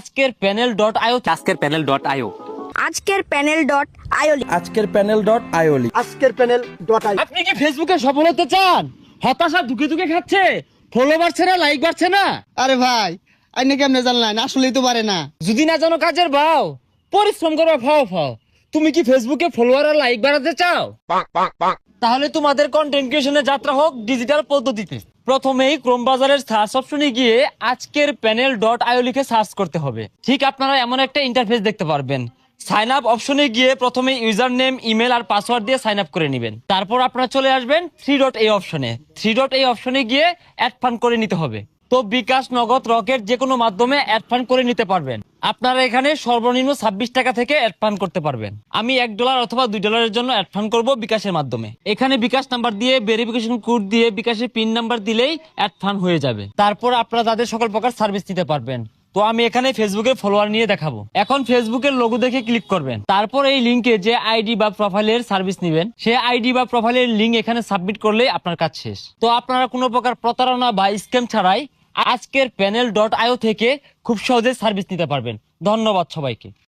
আজকের panel dot আইও আজকের panel dot আইও আজকের প্যানেল ডট আইও আজকের প্যানেল ডট আইওলি আজকের প্যানেল ডট আই। আপনি কি ফেসবুকে সফল হতে চান? হতাশা ধুকে ধুকে খাচ্ছে, ফলো বাড়ছে না, লাইক বাড়ছে না। আরে ভাই আইনে কেমনে জানলেন? আসলেই তো পারে না। যদি না জানো কাজের বাও, পরিশ্রম করবা ফাও ফাও। তুমি কি ফেসবুকে ফলোয়ার আর লাইক বাড়াতে চাও? তাহলে তোমাদের কন্টেন্ট ক্রিয়েশনের যাত্রা হোক ডিজিটাল পদ্ধতিতে। প্রথমেই ক্রোম বাজারের সার্চ অপশনে গিয়ে আজকের প্যানেল ডট আইও লিখে সার্চ করতে হবে। ঠিক আপনারা এমন একটা ইন্টারফেস দেখতে পারবেন। সাইন আপ অপশনে গিয়ে প্রথমে ইউজার নেম, ইমেল আর পাসওয়ার্ড দিয়ে সাইন আপ করে নেবেন। তারপর আপনারা চলে আসবেন 3.a অপশনে। 3.a অপশনে গিয়ে অ্যাড ফান্ড করে নিতে হবে। তো বিকাশ, নগদ, রকেট যে কোনো মাধ্যমে অ্যাড ফান্ড করে নিতে পারবেন। আপনারা এখানে সর্বনিম্ন 26 টাকা থেকে অ্যাড ফান্ড করতে পারবেন। আমি $1 অথবা $2 জন্য অ্যাড ফান্ড করবো বিকাশের মাধ্যমে। এখানে বিকাশ নাম্বার দিয়ে ভেরিফিকেশন কোড দিয়ে বিকাশের পিন নাম্বার দিলেই অ্যাড ফান্ড হয়ে যাবে। তারপর আপনারা তাদের সকল প্রকার সার্ভিস নিতে পারবেন। তো আমি এখানে ফেসবুকের ফলোয়ার নিয়ে দেখাবো। এখন ফেসবুকের লোগো দেখে ক্লিক করবেন। তারপর এই লিংকে যে আইডি বা প্রোফাইলের সার্ভিস নেবেন, সেই আইডি বা প্রোফাইলের লিংক এখানে সাবমিট করলেই আপনার কাজ শেষ। তো আপনারা কোনো প্রকার প্রতারণা বা স্ক্যাম ছাড়াই আজকের প্যানেল ডট আইও থেকে খুব সহজে সার্ভিস নিতে পারবেন। ধন্যবাদ সবাইকে।